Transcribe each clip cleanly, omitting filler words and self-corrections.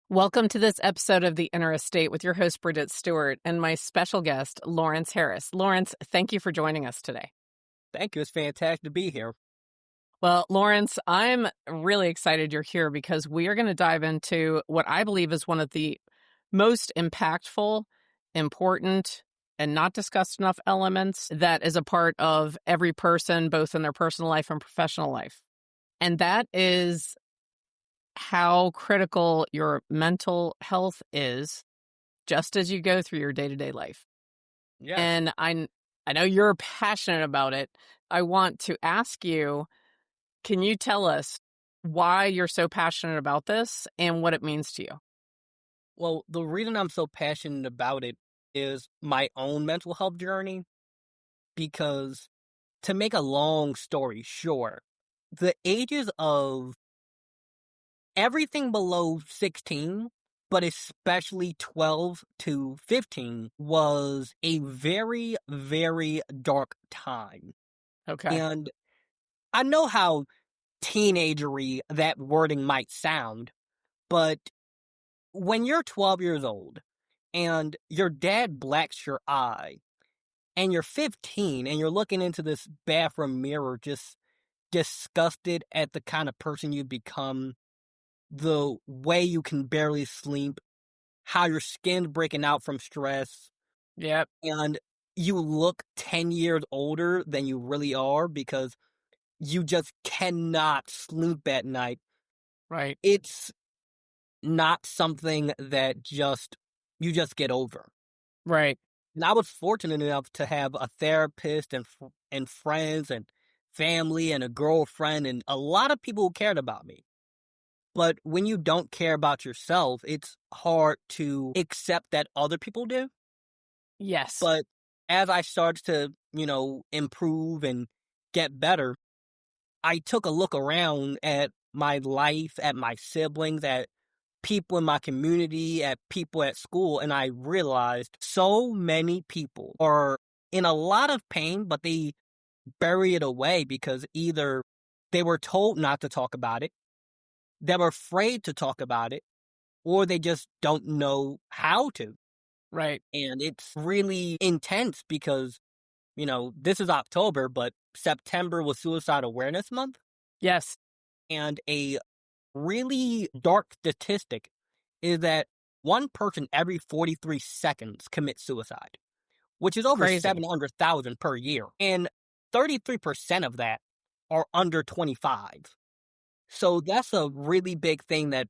Welcome to this episode of The Inner Estate with your host, Bridget Stuart, and my special guest, Lawrence Harris. Lawrence, thank you for joining us today. Thank you. It's fantastic to be here. Well, Lawrence, I'm really excited you're here because we are going to dive into what I believe is one of the most impactful, important, and not discussed enough elements that is a part of every person, both in their personal life and professional life. And that is how critical your mental health is just as you go through your day-to-day life. Yeah. And I know you're passionate about it. I want to ask you, can you tell us why you're so passionate about this and what it means to you? Well, the reason I'm so passionate about it is my own mental health journey. Because to make a long story short, the ages of everything below 16, but especially 12 to 15, was a very, very dark time. Okay. And I know how teenagery that wording might sound, but when you're 12 years old and your dad blacks your eye and you're 15 and you're looking into this bathroom mirror just disgusted at the kind of person you've become, the way you can barely sleep, how your skin's breaking out from stress, Yep. and you look 10 years older than you really are because you just cannot sleep at night. Right. It's not something that you just get over. Right. And I was fortunate enough to have a therapist and friends and family and a girlfriend and a lot of people who cared about me. But when you don't care about yourself, it's hard to accept that other people do. Yes. But as I started to, improve and get better, I took a look around at my life, at my siblings, at people in my community, at people at school, and I realized so many people are in a lot of pain, but they bury it away because either they were told not to talk about it, they were afraid to talk about it, or they just don't know how to. Right. And it's really intense because, this is October, but September was Suicide Awareness Month. Yes. And a really dark statistic is that one person every 43 seconds commits suicide, which is over Crazy. 700,000 per year. And 33% of that are under 25. So that's a really big thing that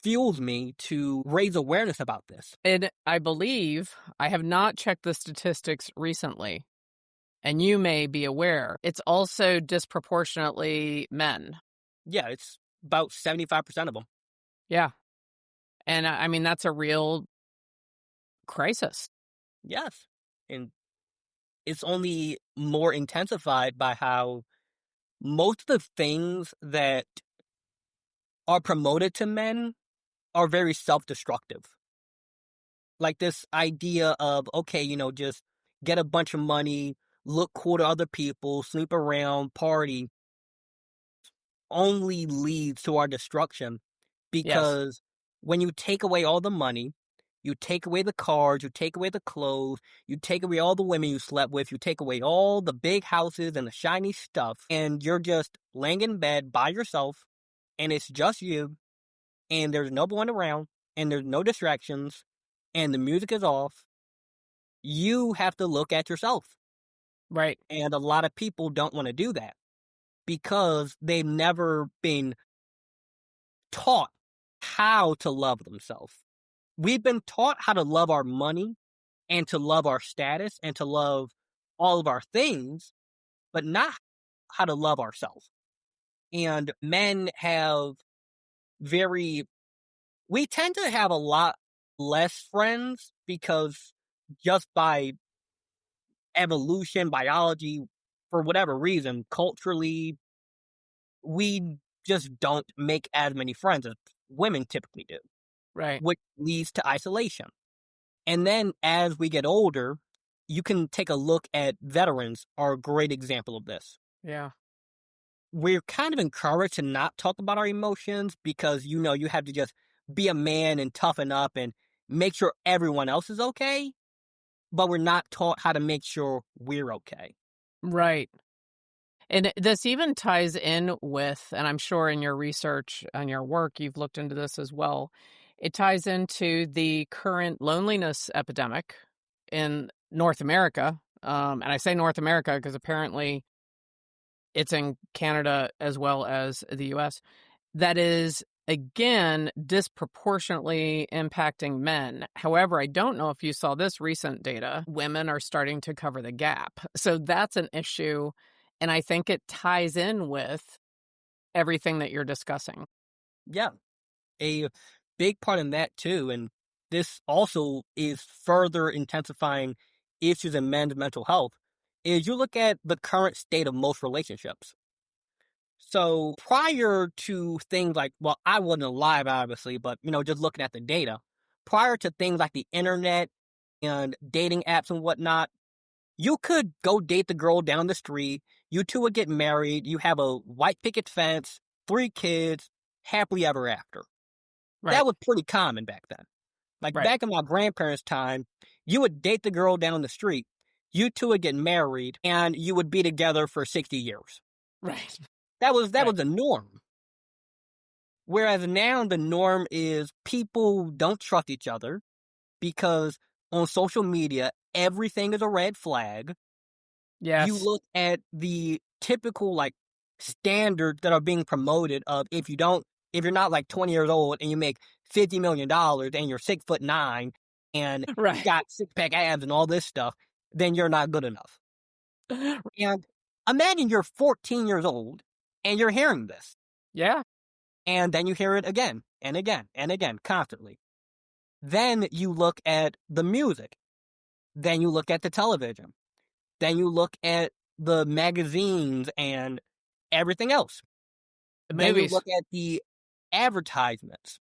fuels me to raise awareness about this. And I believe, I have not checked the statistics recently, and you may be aware, it's also disproportionately men. Yeah, it's about 75% of them. Yeah. And I mean, that's a real crisis. Yes. And it's only more intensified by how most of the things that are promoted to men are very self-destructive. Like this idea of, okay, just get a bunch of money, look cool to other people, sleep around, party, only leads to our destruction. Yes. Because when you take away all the money, you take away the cars, you take away the clothes, you take away all the women you slept with, you take away all the big houses and the shiny stuff, and you're just laying in bed by yourself, and it's just you, and there's no one around, and there's no distractions, and the music is off. You have to look at yourself. Right. And a lot of people don't want to do that because they've never been taught how to love themselves. We've been taught how to love our money and to love our status and to love all of our things, but not how to love ourselves. And men we tend to have a lot less friends because just by evolution, biology, for whatever reason, culturally, we just don't make as many friends as women typically do, Right. which leads to isolation. And then as we get older, you can take a look at veterans are a great example of this. Yeah. We're kind of encouraged to not talk about our emotions because, you have to just be a man and toughen up and make sure everyone else is okay, but we're not taught how to make sure we're okay. Right. And this even ties in with, and I'm sure in your research and your work, you've looked into this as well. It ties into the current loneliness epidemic in North America. And I say North America because apparently it's in Canada as well as the US. That is, again, disproportionately impacting men. However, I don't know if you saw this recent data. Women are starting to cover the gap. So that's an issue. And I think it ties in with everything that you're discussing. Yeah, a big part in that too, and this also is further intensifying issues in men's mental health, is you look at the current state of most relationships. So prior to things like, well, I wasn't alive, obviously, but just looking at the data, prior to things like the internet and dating apps and whatnot, you could go date the girl down the street. You two would get married. You have a white picket fence, 3 kids, happily ever after. Right, That was pretty common back then. Like right, back in my grandparents' time, you would date the girl down the street. You two would get married, and you would be together for 60 years. right, That was right. the norm. Whereas now the norm is people don't trust each other because on social media everything is a red flag. You Yes, look at the typical like standards that are being promoted of if you're not like 20 years old and you make $50 million and you're 6'9" and right. got six pack abs and all this stuff, then you're not good enough. And imagine you're 14 years old and you're hearing this, Yeah, and then you hear it again and again and again constantly. Then you look at the music, then you look at the television, then you look at the magazines and everything else. the Then you movies. look at the advertisements.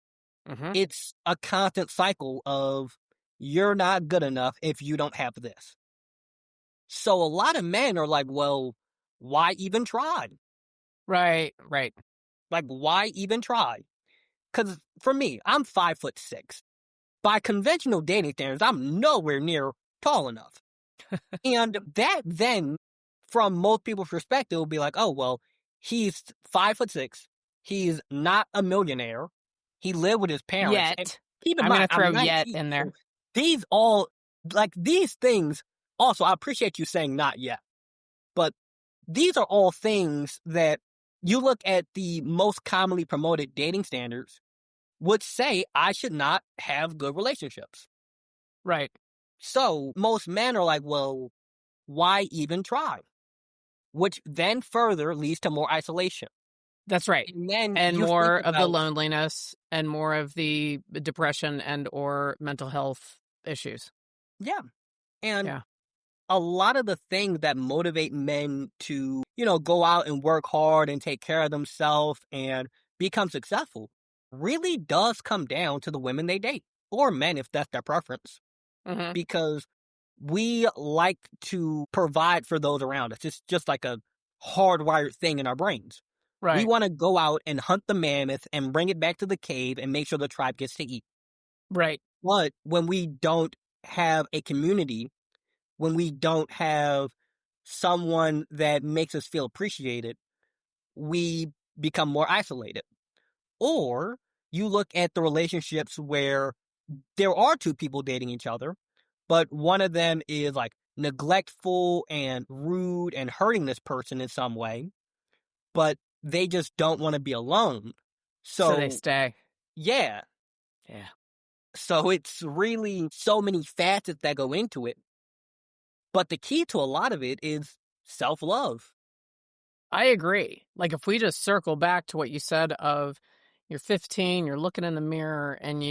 Hmm. It's a constant cycle of you're not good enough if you don't have this. So a lot of men are like, well, why even try? Right, right. Like, why even try? Because for me, I'm 5'6". By conventional dating standards, I'm nowhere near tall enough. And that then, from most people's perspective, will be like, oh, well, he's 5'6". He's not a millionaire. He lived with his parents. And Yet. keep in I'm going mind, to I'm throw yet 19. in So there. these all, like these things, also, I appreciate you saying not yet. But these are all things that you look at the most commonly promoted dating standards would say I should not have good relationships. Right. So most men are like, well, why even try? Which then further leads to more isolation. That's right. And then And you think more of the about, loneliness and more of the depression and or mental health issues. yeah. And Yeah. a lot of the things that motivate men to, go out and work hard and take care of themselves and become successful really does come down to the women they date or men if that's their preference. Hmm. Because we like to provide for those around us. It's just like a hardwired thing in our brains. We Right. want to go out and hunt the mammoth and bring it back to the cave and make sure the tribe gets to eat. Right. But when we don't have a community, when we don't have someone that makes us feel appreciated, we become more isolated. Or you look at the relationships where there are two people dating each other, but one of them is like neglectful and rude and hurting this person in some way, but they just don't want to be alone. So they So, stay. yeah. Yeah. So it's really so many facets that go into it. But the key to a lot of it is self love. I agree. Like if we just circle back to what you said of you're 15, you're looking in the mirror and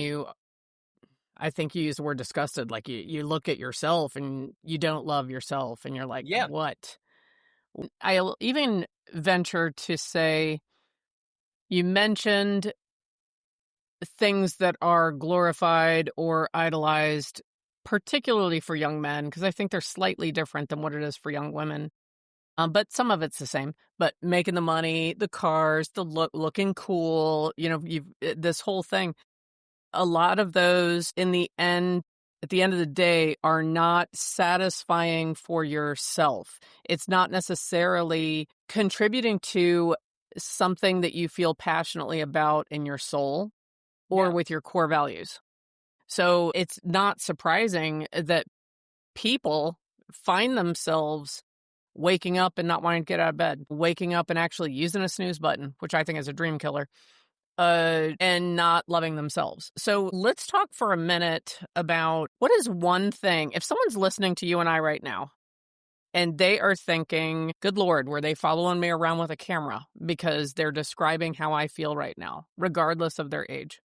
I think you used the word disgusted. Like you look at yourself and you don't love yourself and you're like, Yeah. what? I'll even venture to say you mentioned things that are glorified or idolized, particularly for young men, because I think they're slightly different than what it is for young women. But some of it's the same. But making the money, the cars, the looking cool, you've this whole thing. a lot of those at the end of the day, are not satisfying for yourself. It's not necessarily contributing to something that you feel passionately about in your soul or Yeah. with your core values. So it's not surprising that people find themselves waking up and not wanting to get out of bed, waking up and actually using a snooze button, which I think is a dream killer, and not loving themselves. So let's talk for a minute about what is one thing, if someone's listening to you and I right now, and they are thinking, good Lord, were they following me around with a camera because they're describing how I feel right now, regardless of their age.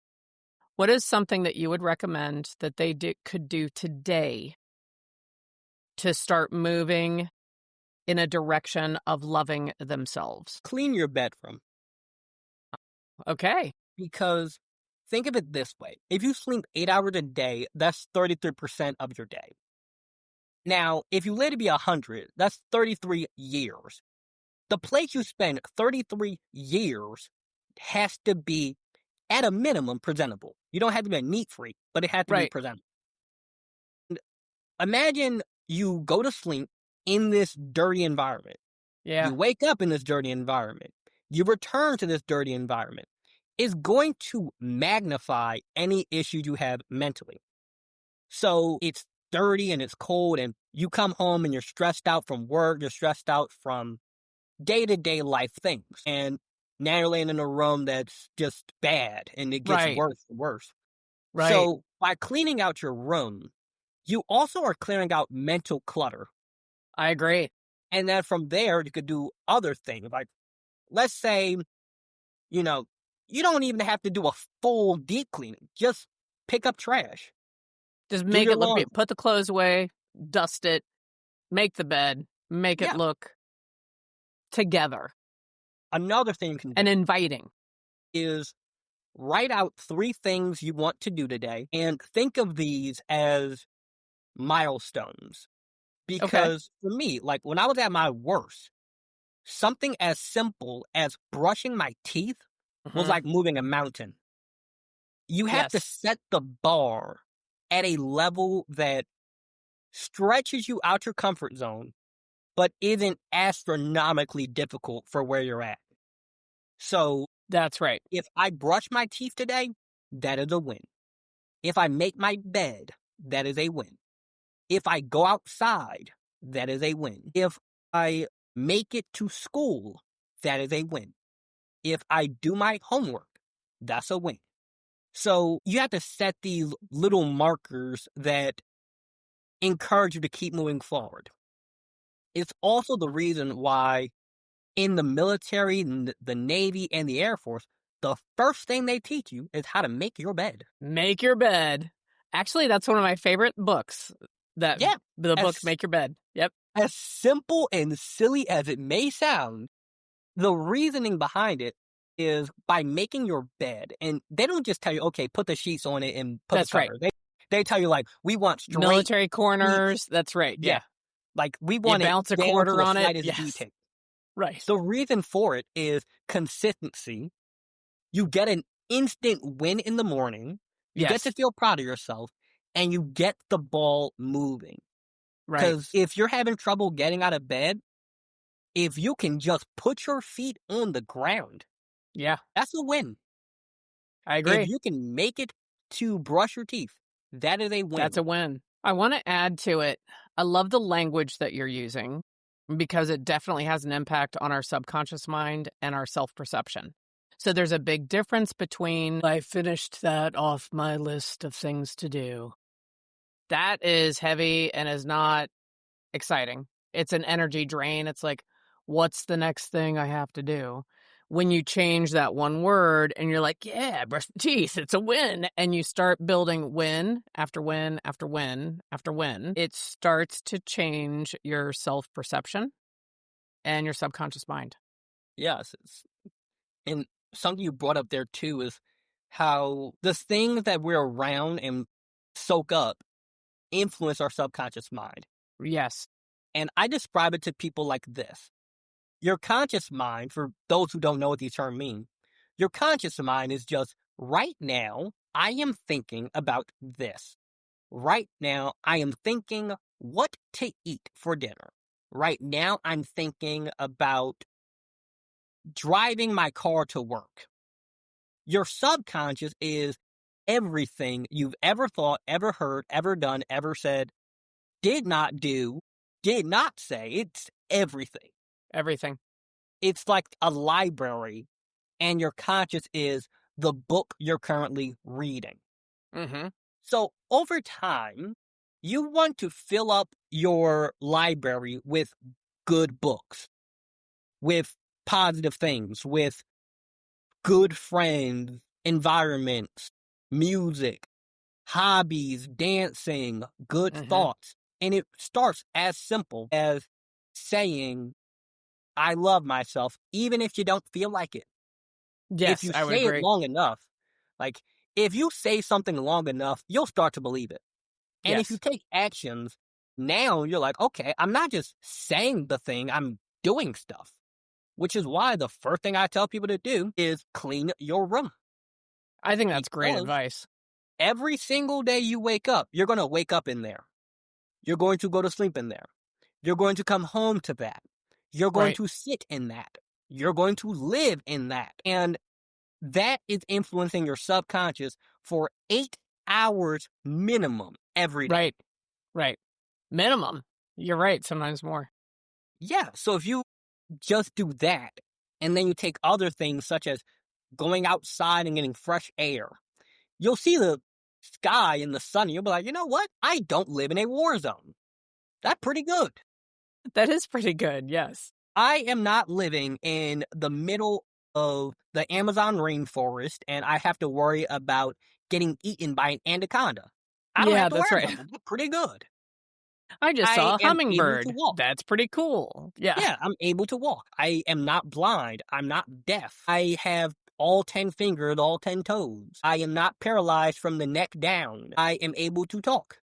What is something that you would recommend that they could do today to start moving in a direction of loving themselves? Clean your bedroom. Okay. Because think of it this way. If you sleep 8 hours a day, that's 33% of your day. Now, if you live to be 100, that's 33 years. The place you spend 33 years has to be, at a minimum, presentable. You don't have to be a neat freak, but it has to be Right. presentable. Imagine you go to sleep in this dirty environment. Yeah. You wake up in this dirty environment. You return to this dirty environment. It's going to magnify any issues you have mentally. So it's dirty and it's cold, and you come home and you're stressed out from work, you're stressed out from day-to-day life things. And now you're laying in a room that's just bad, and it gets Right. worse and worse. Right. So by cleaning out your room, you also are clearing out mental clutter. I agree. And then from there, you could do other things. Like, let's say, you don't even have to do a full deep cleaning. Just pick up trash. Just Do make your it look, laundry. put the clothes away, dust it, make the bed, make it Yeah. look together Another thing you can do and inviting. is write out 3 things you want to do today and think of these as milestones. Because for me, like when I was at my worst, something as simple as brushing my teeth was Mhm. like moving a mountain. You have to Yes. set the bar at a level that stretches you out your comfort zone, but isn't astronomically difficult for where you're at. So That's right. if I brush my teeth today, that is a win. If I make my bed, that is a win. If I go outside, that is a win. If I make it to school, that is a win. If I do my homework, that's a win. So you have to set these little markers that encourage you to keep moving forward. It's also the reason why in the military, the Navy, and the Air Force, the first thing they teach you is how to make your bed. Make your bed. Actually, that's one of my favorite books. The book as, Make Your Bed. Yep. as simple and silly as it may sound, the reasoning behind it is by making your bed. And they don't just tell you, okay, put the sheets on it and put That's the right. cover. They tell you, like, we want straight Military corners. That's right. Yeah. Like, we You want it bounce a down to quarter the on it. slightest Yes. detail. Right. The reason for it is consistency. You get an instant win in the morning. You get Yes. to feel proud of yourself, and you get the ball moving. Right. Because if you're having trouble getting out of bed, if you can just put your feet on the ground, Yeah. that's a win. I agree. If you can make it to brush your teeth, that is a win. That's a win. I want to add to it. I love the language that you're using because it definitely has an impact on our subconscious mind and our self-perception. So there's a big difference between, I finished that off my list of things to do. That is heavy and is not exciting. It's an energy drain. It's like, what's the next thing I have to do? When you change that one word and you're like, yeah, brush the teeth, it's a win. And you start building win after win after win after win, it starts to change your self-perception and your subconscious mind. Yes. And something you brought up there too is how the things that we're around and soak up influence our subconscious mind. Yes. And I describe it to people like this. Your conscious mind, for those who don't know what these terms mean, your conscious mind is just Right now, I am thinking about this. Right now, I am thinking what to eat for dinner. Right now, I'm thinking about driving my car to work. Your subconscious is everything you've ever thought, ever heard, ever done, ever said, did not do, did not say. It's everything. Everything. It's like a library, and your conscious is the book you're currently reading. Mhm. So over time, you want to fill up your library with good books, with positive things, with good friends, environments, music, hobbies, dancing, good Mhm. thoughts. And it starts as simple as saying, I love myself, even if you don't feel like it. If Yes, you I would say it agree. long enough, like if you say something long enough, you'll start to believe it. And if you Yes. take actions, now you're like, okay, I'm not just saying the thing, I'm doing stuff. Which is why the first thing I tell people to do is clean your room. I think that's great Because advice. every single day you wake up, you're going to wake up in there. You're going to go to sleep in there. You're going to come home to that. You're going Right. to sit in that. You're going to live in that. And that is influencing your subconscious for 8 hours minimum every day. Right. Right. Minimum. You're right, sometimes more. Yeah. So if you just do that, and then you take other things such as going outside and getting fresh air, you'll see the sky and the sun, and you'll be like, you know what? I don't live in a war zone. That's pretty good. That is pretty good, yes. I am not living in the middle of the Amazon rainforest and I have to worry about getting eaten by an anaconda. I don't Yeah, have to that's worry right. about that. That's pretty good. I just I saw a am able to hummingbird. walk. That's pretty cool. Yeah. Yeah, I'm able to walk. I am not blind. I'm not deaf. I have all 10 fingers, all 10 toes. I am not paralyzed from the neck down. I am able to talk.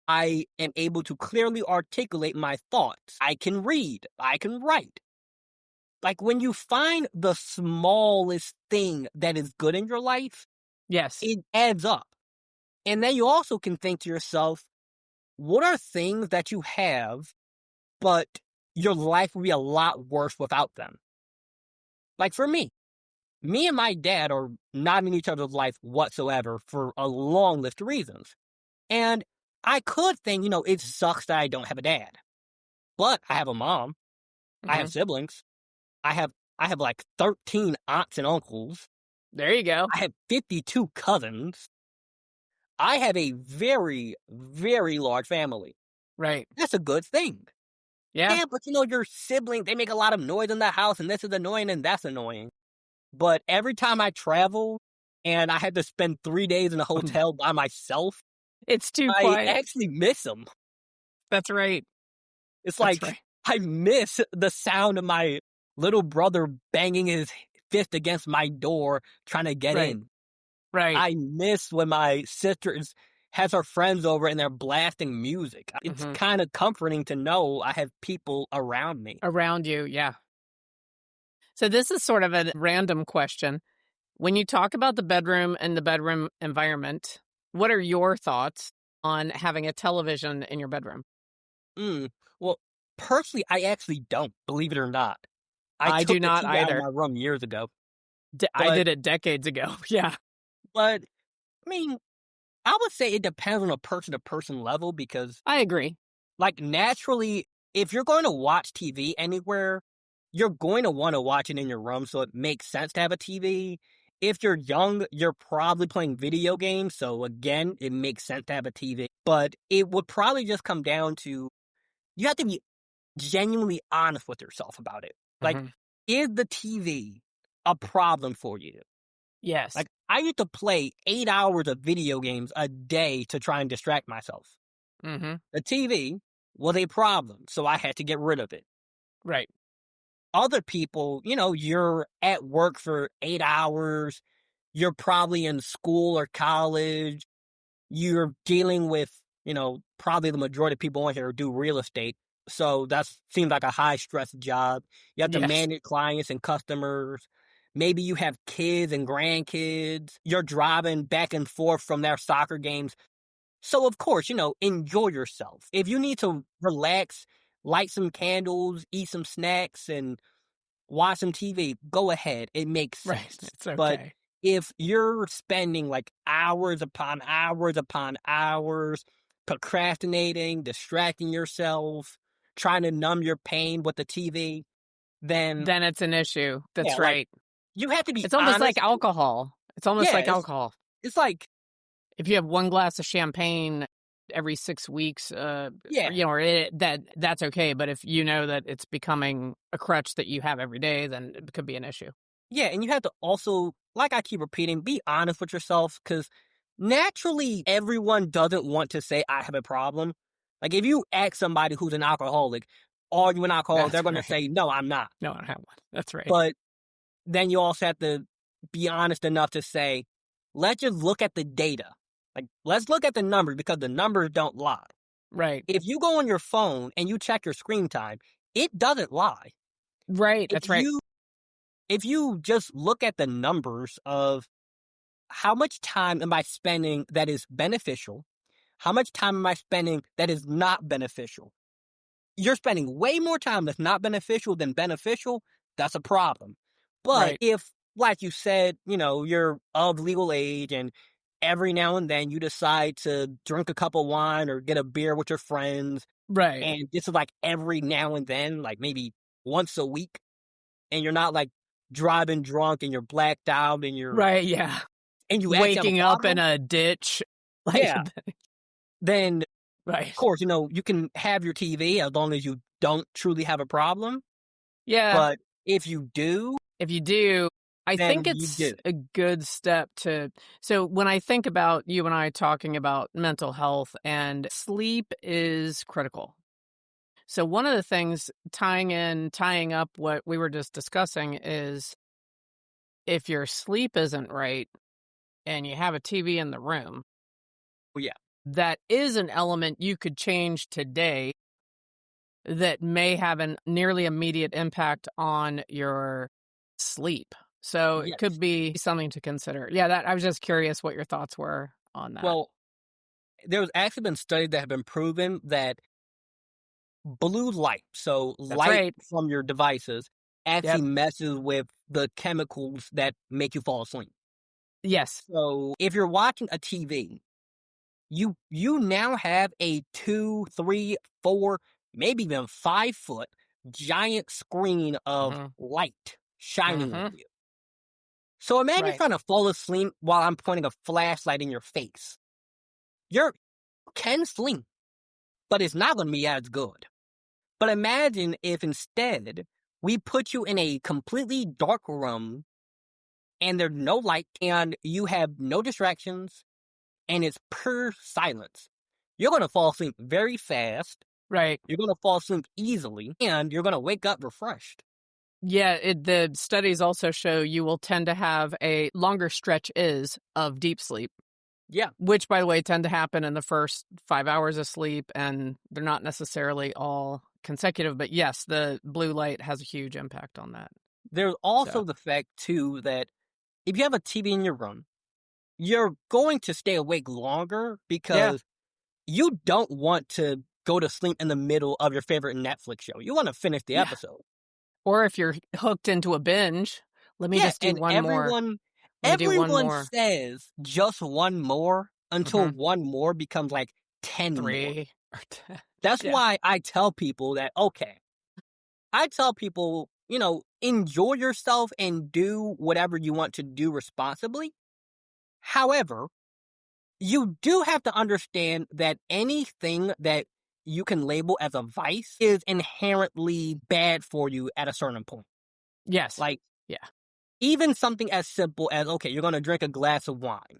I am able to clearly articulate my thoughts. I can read. I can write. Like when you find the smallest thing that is good in your life, Yes. it adds up. And then you also can think to yourself, what are things that you have, but your life would be a lot worse without them? Like for me and my dad are not in each other's life whatsoever for a long list of reasons. And I could think, it sucks that I don't have a dad. But I have a mom. I have Mhm. siblings. I have like 13 aunts and uncles. There you go. I have 52 cousins. I have a very, very large family. Right. That's a good thing. Yeah. Yeah, but your siblings, they make a lot of noise in the house, and this is annoying and that's annoying. But every time I travel and I had to spend 3 days in a hotel by myself, It's too I quiet. actually miss them. That's right. It's That's like right. I miss the sound of my little brother banging his fist against my door trying to get Right. in. Right. I miss when my has her friends over and they're blasting music. It's Mhm. kind of comforting to know I have people around me. Around you, yeah. So this is sort of a random question. When you talk about the bedroom and the bedroom environment, what are your thoughts on having a television in your bedroom? Mm. Well, personally, I actually don't, believe it or not. I I took do the not TV out of either. my room years ago, I but did it decades ago. Yeah, but I mean, I would say it depends on a person to person level because I agree. like naturally, if you're going to watch TV anywhere, you're going to want to watch it in your room, so it makes sense to have a TV. If you're young, you're probably playing video games, so again, it makes sense to have a TV. But it would probably just come down to you have to be genuinely honest with yourself about it. Like, Mhm. is the TV a problem for you? Yes. Like, I used to play 8 hours of video games a day to try and distract myself. Mhm. The TV was a problem, so I had to get rid of it. Right. Other people, you're at work for 8 hours, you're probably in school or college, you're dealing with, probably the majority of people on here do real estate. So that seems like a high stress job. You have to Yes. manage clients and customers, Maybe you have kids and grandkids. You're driving back and forth from their soccer games. So, of course, enjoy yourself. If you need to relax, light some candles, eat some snacks, and watch some TV, go ahead. It makes Right. sense. It's But okay. if you're spending like hours upon hours procrastinating, distracting yourself, trying to numb your pain with the TV, then Then it's an issue. yeah, That's like right. you have to be It's almost like honest. alcohol. It's almost Yeah, like alcohol. it's like, If you have one glass of champagne every 6 weeks, yeah, that's okay, but if you know that it's becoming a crutch that you have every day, then it could be an issue. yeah, and you have to also, like I keep repeating, be honest with yourself because naturally everyone doesn't want to say, I have a problem. Like if you ask somebody who's an alcoholic, are you an alcoholic? They're That's going to right. say, no, I'm not. No, I don't have one. That's right. But then you also have to be honest enough to say, let's just look at the data. Like, let's look at the numbers because the numbers don't lie. Right. If you go on your phone and you check your screen time, it doesn't lie. Right, If that's right. you if you just look at the numbers of how much time am I spending that is beneficial, how much time am I spending that is not beneficial? You're spending way more time that's not beneficial than beneficial, that's a problem. But Right. if, like you said, you're of legal age and every now and then you decide to drink a cup of wine or get a beer with your friends, Right. and this is like every now and then, like maybe once a week, and you're not like driving drunk and you're blacked out and Right, yeah. you actually have a Waking up in problem, a ditch. Like, yeah, then of right. course, you can have your TV as long as you don't truly have a problem. Yeah. But if you do, If you do, I then think you it's do. a good step to. So when I think about you and I talking about mental health, and sleep is critical. So one of the things tying up what we were just discussing is if your sleep isn't right and you have a TV in the room, Well, yeah, that is an element you could change today that may have an nearly immediate impact on your sleep. So it yes. could be something to consider. Yeah, that I was just curious what your thoughts were on that. Well, there's actually been studies that have been proven that blue light, so That's light right. from your devices, actually Yep. messes with the chemicals that make you fall asleep. Yes. So if you're watching a TV, you now have a 2, 3, 4, maybe even 5 foot giant screen of Mm-hmm. light shining on Mm-hmm. you. So imagine Right. trying to fall asleep while I'm pointing a flashlight in your face. You can sleep, but it's not going to be as good. But imagine if instead we put you in a completely dark room and there's no light and you have no distractions and it's pure silence. You're going to fall asleep very fast. Right. You're going to fall asleep easily and you're going to wake up refreshed. Yeah, the studies also show you will tend to have a longer stretches of deep sleep, Yeah. which, by the way, tend to happen in the first 5 hours of sleep, and they're not necessarily all consecutive. But yes, the blue light has a huge impact on that. There's also So, the fact, too, that if you have a TV in your room, you're going to stay awake longer yeah. because you don't want to go to sleep in the middle of your favorite Netflix show. You want to finish the Yeah. episode. Or if you're hooked into a binge, let me Yeah, just do and one more. everyone Let me do one everyone more. says just one more until Hmm. one more becomes like 10 more. 3 or 10. That's Yeah. why I tell people that, okay, I tell people, enjoy yourself and do whatever you want to do responsibly. However, you do have to understand that anything that you can label as a vice is inherently bad for you at a certain point. Yes. Like, Yeah. even something as simple as, okay, you're going to drink a glass of wine.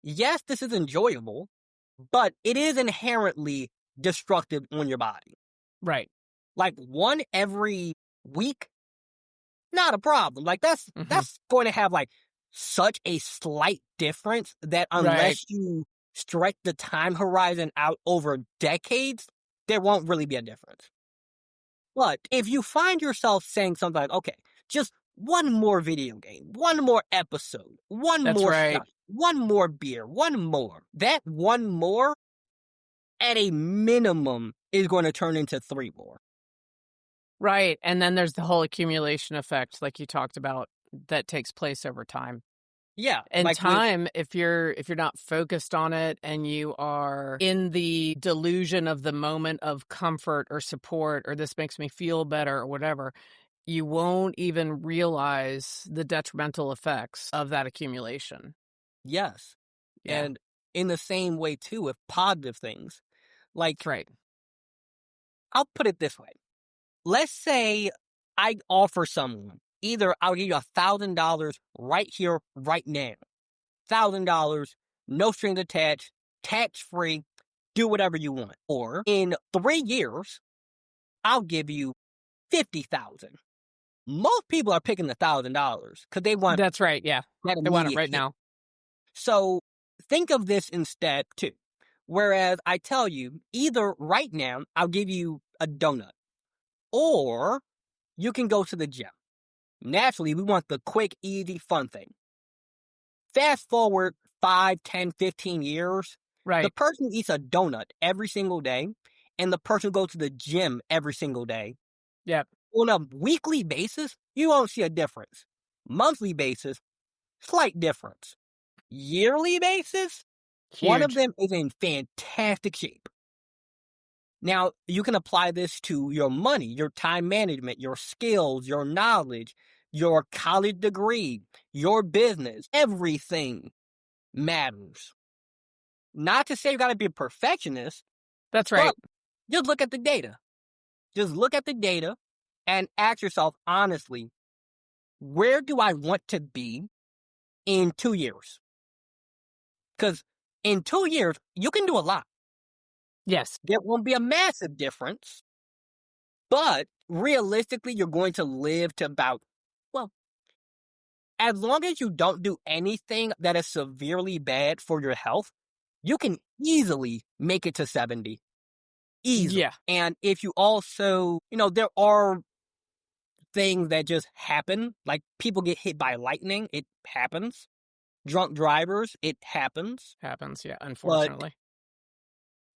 Yes, this is enjoyable, but it is inherently destructive on your body. Right. Like one every week, not a problem. Like Hmm. that's going to have like such a slight difference that Right. unless you stretch the time horizon out over decades, there won't really be a difference. But if you find yourself saying something like, okay, just one more video game, one more episode, one That's more right. shot, one more beer, one more. That one more, at a minimum, is going to turn into 3 more. Right, and then there's the whole accumulation effect like you talked about that takes place over time. Yeah, And like with time, if you're not focused on it and you are in the delusion of the moment of comfort or support or this makes me feel better or whatever, you won't even realize the detrimental effects of that accumulation. yes. Yeah, And in the same way too with positive things. that's Like, right. I'll put it this way. Let's say I offer someone, either I'll give you $1,000 right here, right now. $1,000, no strings attached, tax free, do whatever you want. Or in 3 years, I'll give you 50,000. Most people are picking the $1,000 because they want That's right, yeah. that They want it immediate right hit. now. So think of this instead too. Whereas I tell you, either right now, I'll give you a donut, or you can go to the gym. Naturally, we want the quick, easy, fun thing. Fast forward 5, 10, 15 years, the Right. person who eats a donut every single day and the person who goes to the gym every single day, Yep. on a weekly basis, you won't see a difference. Monthly basis, slight difference. Yearly basis, one of Huge. them is in fantastic shape. Now, you can apply this to your money, your time management, your skills, your knowledge, your college degree, your business. Everything matters. Not to say you got to be a perfectionist, That's right. but just look at the data. Just look at the data and ask yourself honestly, where do I want to be in 2 years? Because in 2 years, you can do a lot. Yes. There won't be a massive difference, but realistically, you're going to live to about, well, as long as you don't do anything that is severely bad for your health, you can easily make it to 70. Easily. Yeah. And if you also, there are things that just happen, like people get hit by lightning, it happens. Drunk drivers, it happens. Happens, yeah, But unfortunately.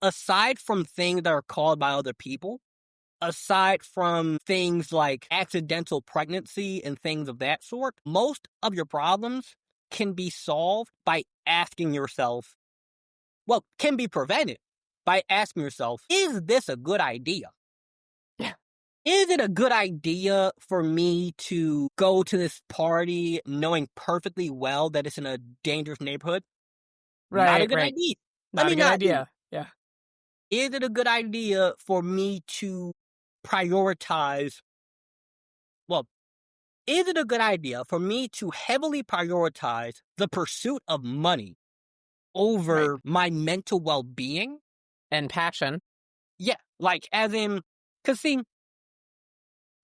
aside from things that are caused by other people, aside from things like accidental pregnancy and things of that sort, most of your problems can be solved by asking yourself, well, can be prevented by asking yourself, is this a good idea? Yeah. Is it a good idea for me to go to this party knowing perfectly well that it's in a dangerous neighborhood? Not a Right, good right. idea. Let Not a me good not do it. idea. Yeah. Is it a good idea for me to prioritize? Well, is it a good idea for me to heavily prioritize the pursuit of money Right. over my mental well being? And passion. Yeah, like as in, because see,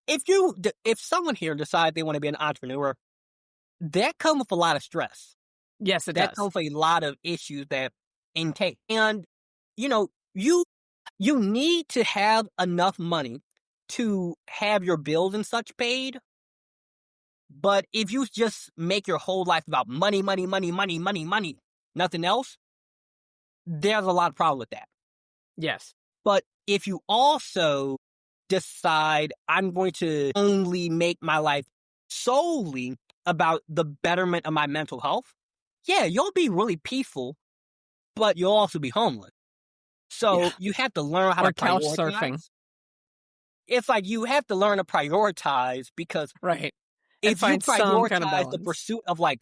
if someone here decides they want to be an entrepreneur, that comes with a lot of stress. Yes, it That does. comes with a lot of issues that intake. And, you know, you you need to have enough money to have your bills and such paid. But if you just make your whole life about money, money, money, money, money, money, nothing else, there's a lot of problem with that. Yes. But if you also decide I'm going to only make my life solely about the betterment of my mental health, yeah, you'll be really peaceful, but you'll also be homeless. Yeah. So you have to learn how to Or couch surfing. prioritize. It's like you have to learn to prioritize, because Right. And if you find some kind of prioritize the balance. pursuit of, like,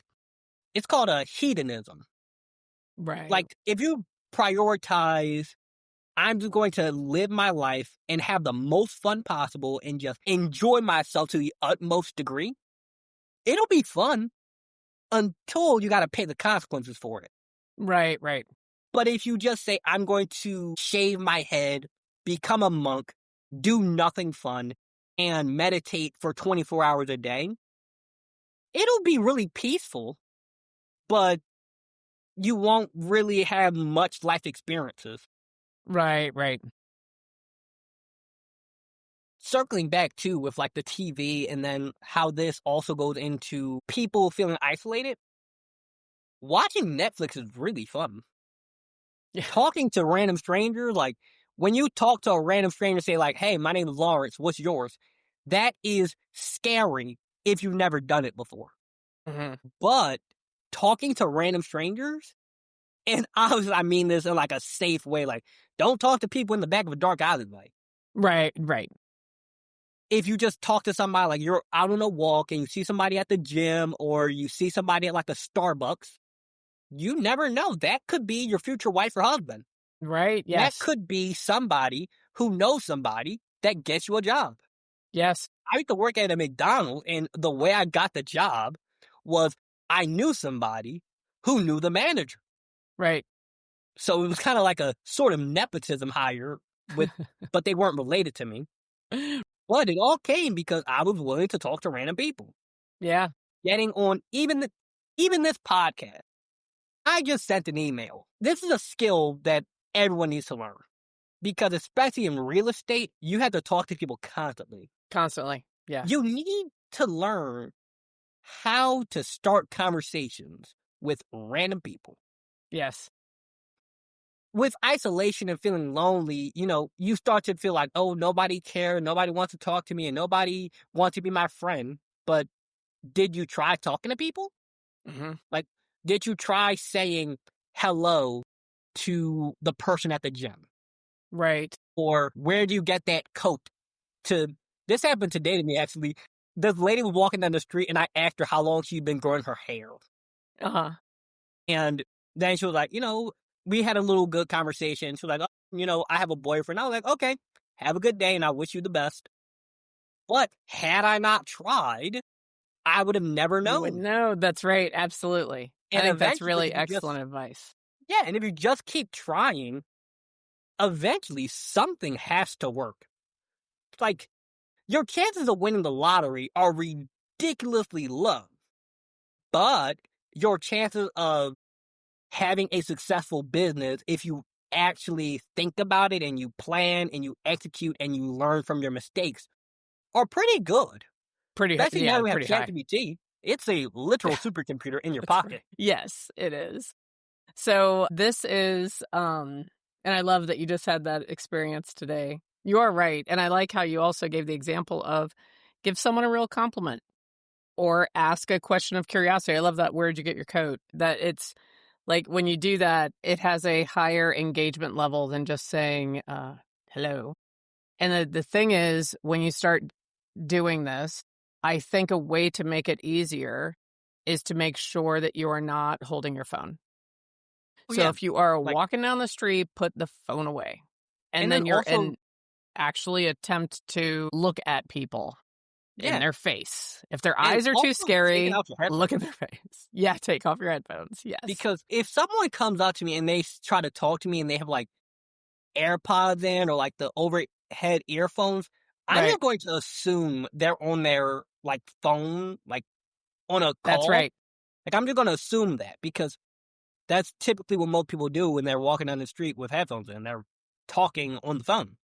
it's called a hedonism. Right. Like, if you prioritize, I'm just going to live my life and have the most fun possible and just enjoy myself to the utmost degree, it'll be fun until you got to pay the consequences for it. Right, right. But if you just say, I'm going to shave my head, become a monk, do nothing fun, and meditate for 24 hours a day, it'll be really peaceful, but you won't really have much life experiences. Right, right. circling back too with like the TV and then how this also goes into people feeling isolated, watching Netflix is really fun. Yeah. Talking to random strangers, like when you talk to a random stranger, say like, "Hey, my name is Lawrence. What's yours?" That is scary if you've never done it before. Mhm. But talking to random strangers, and obviously I mean this in like a safe way, like don't talk to people in the back of a dark alleyway. Right, right. If you just talk to somebody, like you're out on a walk and you see somebody at the gym or you see somebody at like a Starbucks, you never know. That could be your future wife or husband. Right, That yes. could be somebody who knows somebody that gets you a job. Yes. I used to work at a McDonald's, and the way I got the job was I knew somebody who knew the manager. Right. So it was kind of like a sort of nepotism hire with, but they weren't related to me. But it all came because I was willing to talk to random people. Yeah. Getting on even this podcast. I just sent an email. This is a skill that everyone needs to learn because especially in real estate, you have to talk to people constantly. Constantly. Yeah. You need to learn how to start conversations with random people. Yes. With isolation and feeling lonely, you start to feel like, oh, nobody cares, nobody wants to talk to me, and nobody wants to be my friend. But did you try talking to people? Mhm. Like, did you try saying hello to the person at the gym? Right. Or where do you get that coat? This happened today to me, actually. This lady was walking down the street, and I asked her how long she'd been growing her hair. Uh-huh. And then she was like, we had a little good conversation. She was like, oh, I have a boyfriend. I was like, okay, have a good day, and I wish you the best. But had I not tried, I would have never You would known. know. That's right. Absolutely. I And think that's eventually, really excellent advice. and if you just keep trying, eventually something has to work. It's like your chances of winning the lottery are ridiculously low, but your chances of having a successful business, if you actually think about it and you plan and you execute and you learn from your mistakes, are pretty good. Pretty Especially now yeah, we have pretty high. ChatGPT. It's a literal supercomputer in your That's pocket. right. Yes, it is. So this is and I love that you just had that experience today. You are right. And I like how you also gave the example of give someone a real compliment or ask a question of curiosity. I love that where'd you get your coat? That it's like when you do that, it has a higher engagement level than just saying hello. And the thing is, when you start doing this, I think a way to make it easier is to make sure that you are not holding your phone. Oh, So yeah. if you are Like, walking down the street, put the phone away. And and then then you're also, and actually attempt to look at people in yeah, their face. If their and eyes are too also taking scary, out your look headphones. at their face. Yeah, take off your headphones. Yes. Because if someone comes up to me and they try to talk to me and they have like AirPods in or like the overhead earphones, I'm Right. not going to assume they're on their like phone, like on a That's call. right. Like I'm just going to assume that because that's typically what most people do when they're walking down the street with headphones in. They're talking on the phone.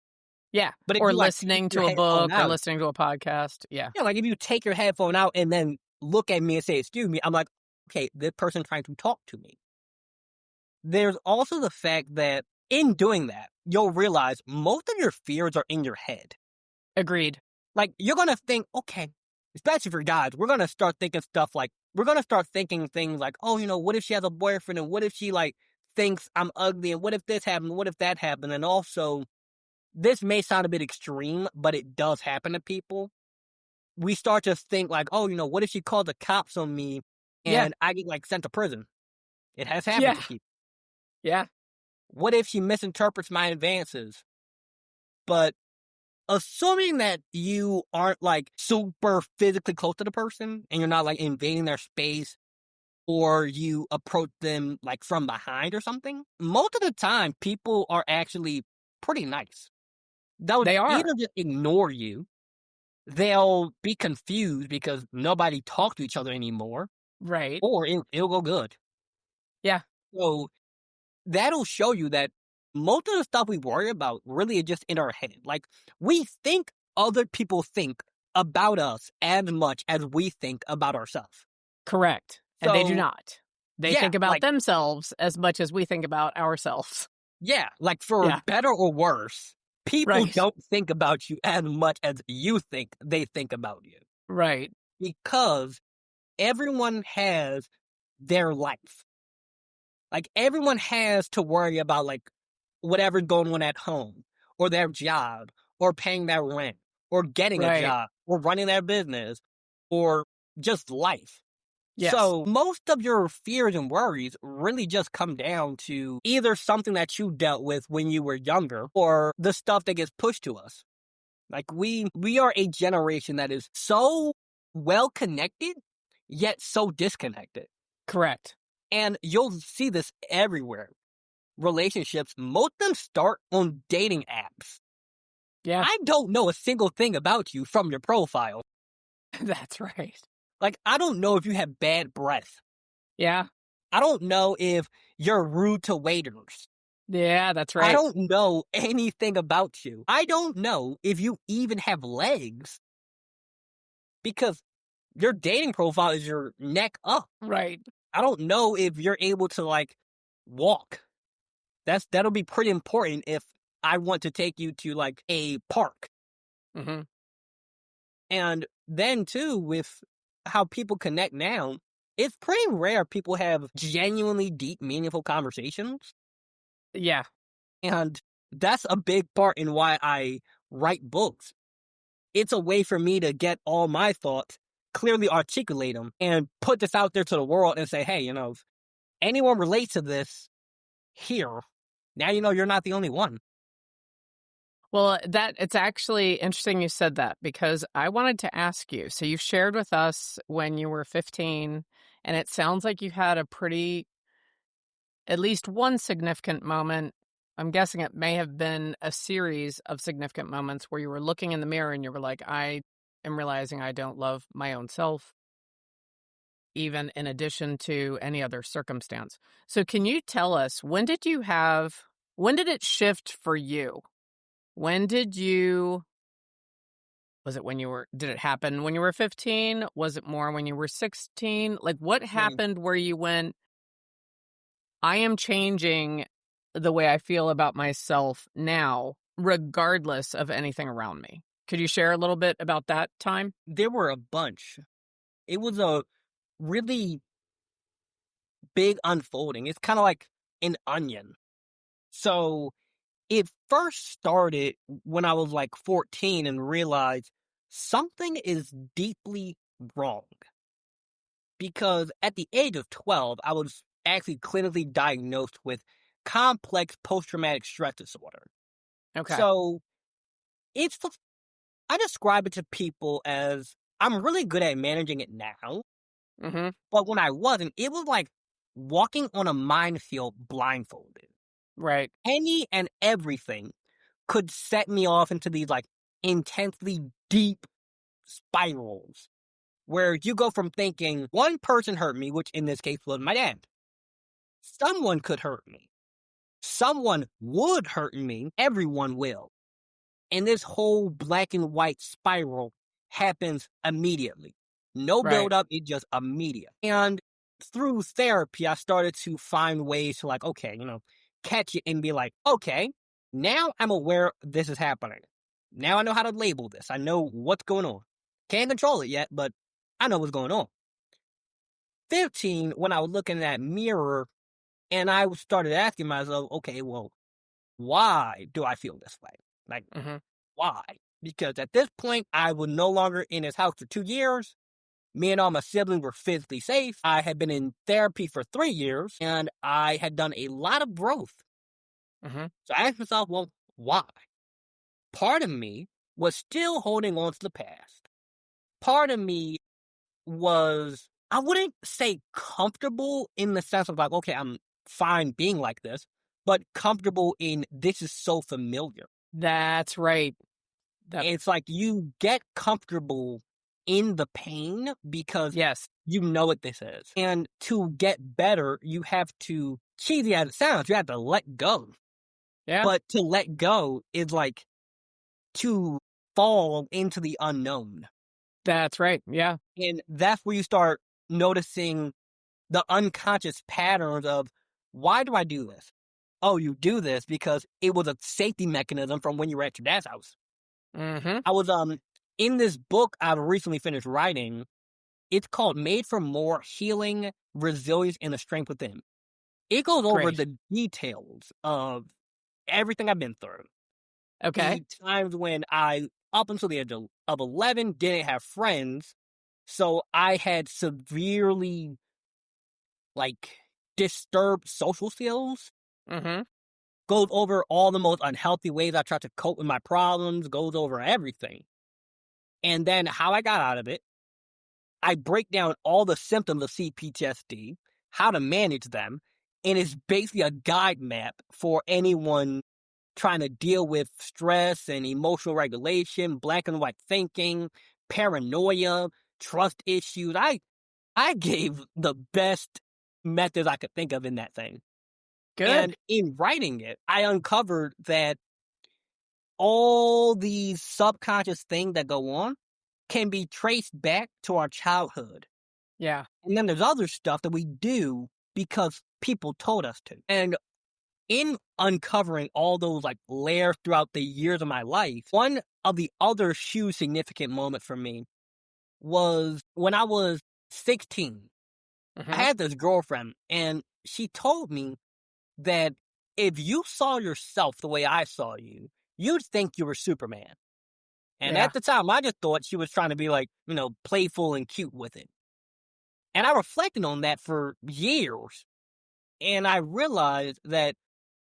Yeah. But if Or you like take listening your to a headphone book or out, listening to a podcast. Yeah. like if you take your headphone out and then look at me and say, excuse me, I'm like, okay, this person's trying to talk to me. There's also the fact that in doing that, you'll realize most of your fears are in your head. Agreed. Like, you're going to think, okay, especially for guys, we're going to start thinking stuff like, we're going to start thinking things like, oh, what if she has a boyfriend? And what if she, like, thinks I'm ugly? And what if this happened? What if that happened? And also, this may sound a bit extreme, but it does happen to people. We start to think like, oh, what if she called the cops on me Yeah. and I get, like, sent to prison? It has happened Yeah. to people. Yeah. What if she misinterprets my advances? But assuming that you aren't like super physically close to the person and you're not like invading their space or you approach them like from behind or something, most of the time people are actually pretty nice. They'll They are. either just ignore you, they'll be confused because nobody talks to each other anymore, Right. or it'll go good. Yeah. So that'll show you that most of the stuff we worry about really is just in our head. Like, we think other people think about us as much as we think about ourselves. Correct. And they do So, not. They yeah, think about like, themselves as much as we think about ourselves. yeah, like for Yeah. better or worse, people Right. don't think about you as much as you think they think about you Right. because everyone has their life. Like, everyone has to worry about, like, whatever's going on at home, or their job, or paying their rent, or getting a Right. job, or running their business, or just life. Yes. So, most of your fears and worries really just come down to either something that you dealt with when you were younger, or the stuff that gets pushed to us. Like, we are a generation that is so well connected, yet so disconnected. Correct. And you'll see this everywhere. Relationships, most of them start on dating apps. Yeah. I don't know a single thing about you from your profile. That's right. Like, I don't know if you have bad breath. Yeah. I don't know if you're rude to waiters. Yeah, that's I right. don't know anything about you. I don't know if you even have legs because your dating profile is your neck up. Right. I don't know if you're able to, like, walk. That'll be pretty important if I want to take you to, like, a park. Hmm. And then too, with how people connect now, it's pretty rare people have genuinely deep, meaningful conversations. Yeah. And that's a big part in why I write books. It's a way for me to get all my thoughts, clearly articulate them, and put this out there to the world and say, hey, if anyone relates to this here, now you know you're not the only one. Well, it's actually interesting you said that because I wanted to ask you. So you shared with us when you were 15, and it sounds like you had a at least one significant moment. I'm guessing it may have been a series of significant moments where you were looking in the mirror and you were like, I am realizing I don't love my own self, even in addition to any other circumstance. So can you tell us, when did it shift for you? When was it did it happen when you were 15? Was it more when you were 16? Like, what Mm. happened where you went, I am changing the way I feel about myself now, regardless of anything around me? Could you share a little bit about that time? There were a bunch. It was a really big unfolding. It's kind of like an onion. So it first started when I was like 14 and realized something is deeply wrong. Because at the age of 12, I was actually clinically diagnosed with complex post traumatic stress disorder. Okay. So it's, I describe it to people as I'm really good at managing it now. Mhm. But when I wasn't, it was like walking on a minefield blindfolded. Right. Any and everything could set me off into these like intensely deep spirals where you go from thinking one person hurt me, which in this case was my dad. Someone could hurt me. Someone would hurt me. Everyone will. And this whole black and white spiral happens immediately. No Right. build up, it just immediate. And through therapy, I started to find ways to, like, okay, catch it and be like, okay, now I'm aware this is happening. Now I know how to label this. I know what's going on. Can't control it yet, but I know what's going on. 15, when I was looking in that mirror and I started asking myself, okay, well, why do I feel this way? Like, Mhm. why? Because at this point, I was no longer in his house for 2 years. Me and all my siblings were physically safe. I had been in therapy for 3 years, and I had done a lot of growth. Mhm. So I asked myself, well, why? Part of me was still holding on to the past. Part of me was, I wouldn't say comfortable in the sense of like, okay, I'm fine being like this, but comfortable in this is so familiar. That's right. That It's like you get comfortable in the pain because Yes. you know what this is. And to get better, you have to, cheesy as it sounds, you have to let go. Yeah. But to let go is like to fall into the unknown. That's right. Yeah. And that's where you start noticing the unconscious patterns of, why do I do this? Oh, you do this because it was a safety mechanism from when you were at your dad's house. Mm-hmm. I was in this book I've recently finished writing. It's called Made for More: Healing, Resilience, and the Strength Within. It goes over Great. the details of everything I've been through. Okay. The times when I, up until the age of 11, didn't have friends. So I had severely, like, disturbed social skills. Mm-hmm. Goes over all the most unhealthy ways I tried to cope with my problems, goes over everything. And then how I got out of it. I break down all the symptoms of CPTSD, how to manage them, and it's basically a guide map for anyone trying to deal with stress and emotional regulation, black and white thinking, paranoia, trust issues. I gave the best methods I could think of in that thing. Good. And in writing it, I uncovered that all these subconscious things that go on can be traced back to our childhood. Yeah. And then there's other stuff that we do because people told us to. And in uncovering all those like layers throughout the years of my life, one of the other huge significant moments for me was when I was 16. I Mm-hmm. had this girlfriend, and she told me that if you saw yourself the way I saw you, you'd think you were Superman. And Yeah. at the time, I just thought she was trying to be like, playful and cute with it. And I reflected on that for years. And I realized that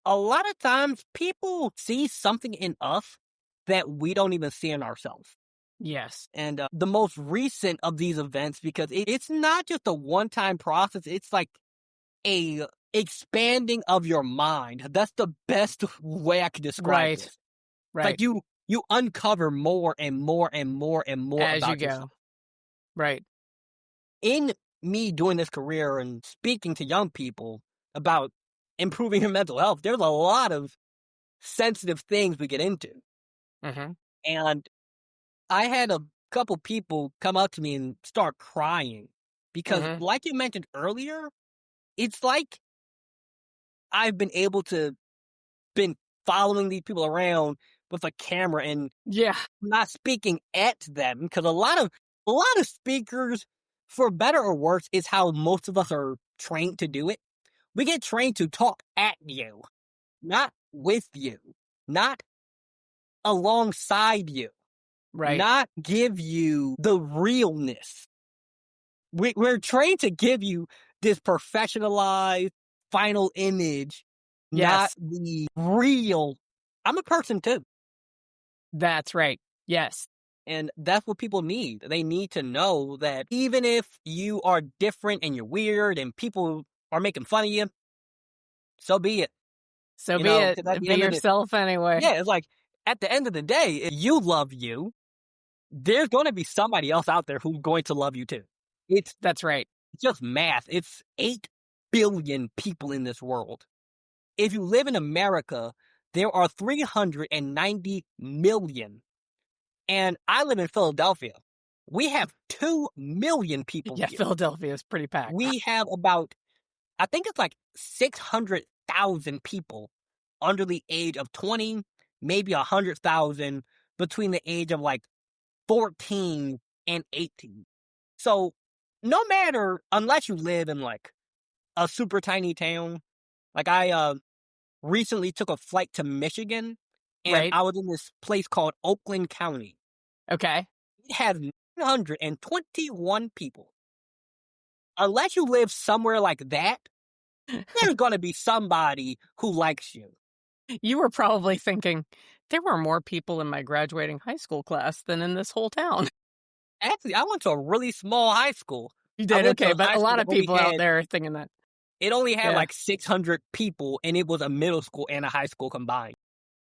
a lot of times people see something in us that we don't even see in ourselves. Yes. And the most recent of these events, because it's not just a one-time process, it's like a expanding of your mind. That's the best way I could describe Right. this. It's Right. like you uncover more and more and more and more As you about yourself. go. Right. In me doing this career and speaking to young people about improving your mental health, there's a lot of sensitive things we get into. Mm-hmm. And I had a couple people come up to me and start crying because, Mm-hmm. like you mentioned earlier, it's like I've been able to been following these people around with a camera and Yeah. not speaking at them, because a lot of speakers, for better or worse, is how most of us are trained to do it. We get trained to talk at you, not with you, not alongside you, Right. not give you the realness. We're trained to give you this professionalized final image, not Yes. the real. I'm a person too. That's right. Yes. And that's what people need. They need to know that even if you are different and you're weird and people are making fun of you, so be it. So be it. 'Cause at the Be end of the yourself anyway. yeah, it's like at the end of the day, if you love you, there's going to be somebody else out there who's going to love you too. It's That's right. just math. It's 8 billion people in this world. If you live in America, there are 390 million. And I live in Philadelphia. We have 2 million people Yeah. here. Philadelphia is pretty packed. We have about, I think it's like 600,000 people under the age of 20, maybe 100,000 between the age of like 14 and 18. So no matter, unless you live in like a super tiny town, like I recently took a flight to Michigan, and Right. I was in this place called Oakland County. Okay. It has 921 people. Unless you live somewhere like that, there's going to be somebody who likes you. You were probably thinking, there were more people in my graduating high school class than in this whole town. Actually, I went to a really small high school. You I did, went to okay, a but high a school lot that of people out there are thinking that. it only had Yeah. like 600 people, and it was a middle school and a high school combined.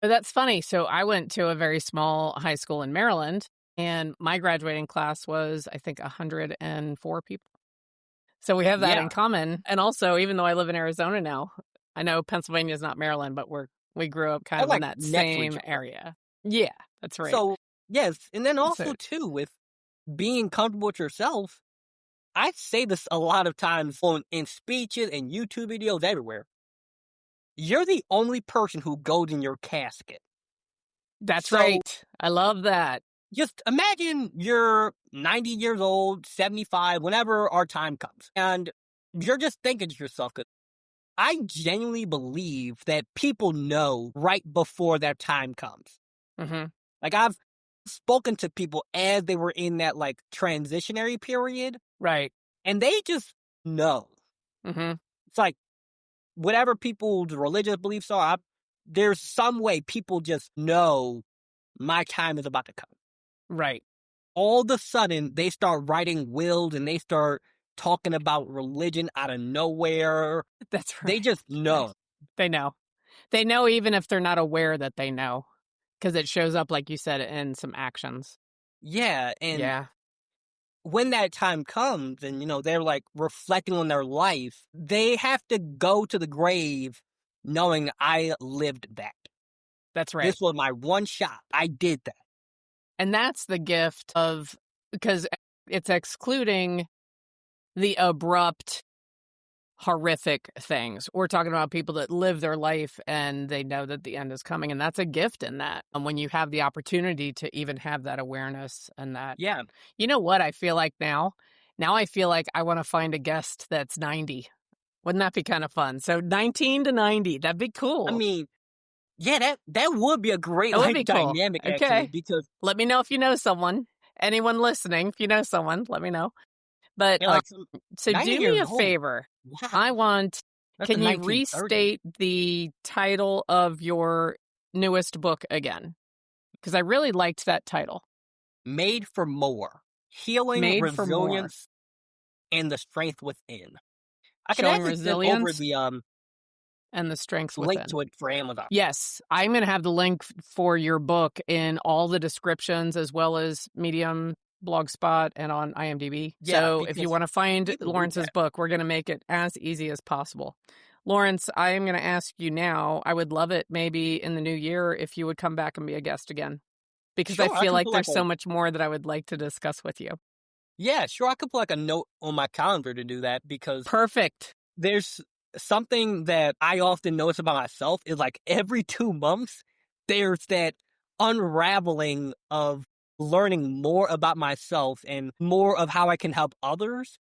But that's funny. So I went to a very small high school in Maryland, and my graduating class was, I think, 104 people. So we have that in Yeah. common. And also, even though I live in Arizona now, I know Pennsylvania is not Maryland, but we grew up kind They're of in like that next to each same other. area. Yeah, that's right. So Yes, and then So also too with being comfortable with yourself, I say this a lot of times in speeches and YouTube videos everywhere. You're the only person who goes in your casket. that's So right. I love that. just imagine you're 90 years old, 75, whenever our time comes, and you're just thinking to yourself, 'cause I genuinely believe that people know right before their time comes. Mhm. Like, I've spoken to people as they were in that, like, transitionary period, Right. and they just know. Mhm. It's like, whatever people's religious beliefs are, there's some way people just know my time is about to come. Right. All of a sudden, they start writing wills and they start talking about religion out of nowhere. That's They right. just know. They know. They know even if they're not aware that they know, because it shows up, like you said, in some actions. Yeah, and Yeah. when that time comes and, they're, like, reflecting on their life, they have to go to the grave knowing I lived that. That's right. This was my one shot. I did that. And that's the gift of, because it's excluding the abrupt, horrific things. We're talking about people that live their life and they know that the end is coming. And that's a gift in that. And when you have the opportunity to even have that awareness and that, Yeah. you know what I feel like now? Now I feel like I want to find a guest that's 90. Wouldn't that be kind of fun? So 19 to 90, that'd be I cool. mean, yeah, that would be a great, That would like, be cool. dynamic, actually, Okay. because, Let me know if you know someone. Anyone listening, if you know someone, let me know. But like, so 90 do me years a old. favor. Wow. I want, That's the can you 1930s. restate the title of your newest book again? Because I really liked that title. Made for More. Healing, Made for More. Resilience, and the Strength Within. I can Showing actually send over resilience the and the strengths link within. to it for Amazon. Yes, I'm going to have the link for your book in all the descriptions as well as Medium, Blogspot, and on IMDb. Yeah, So if you because want to find people need Lawrence's that. book, we're going to make it as easy as possible. Lawrence, I am going to ask you now. I would love it maybe in the new year if you would come back and be a guest again, because I Sure, I feel can like put like there's a so much more that I would like to discuss with you. yeah, sure, I could put like a note on my calendar to do that because Perfect. there's something that I often notice about myself is like every 2 months there's that unraveling of learning more about myself and more of how I can help others.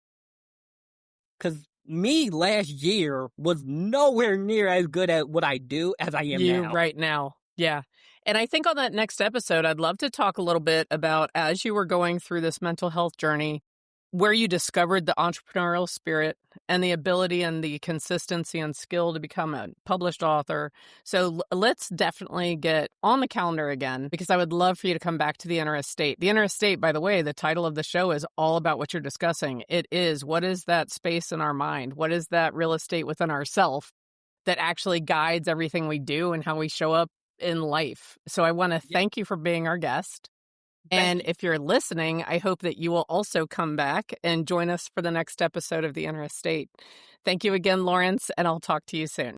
Because me last year was nowhere near as good at what I do as I am You now. right now. Yeah. And I think on that next episode, I'd love to talk a little bit about as you were going through this mental health journey, where you discovered the entrepreneurial spirit and the ability and the consistency and skill to become a published author. So let's definitely get on the calendar again, because I would love for you to come back to the inner estate. The inner estate, by the way, the title of the show is all about what you're discussing. It is, what is that space in our mind? What is that real estate within ourself that actually guides everything we do and how we show up in life? So I want to Yeah, thank you for being our guest. thank And you. if you're listening, I hope that you will also come back and join us for the next episode of The Inner Estate. Thank you again, Lawrence, and I'll talk to you soon.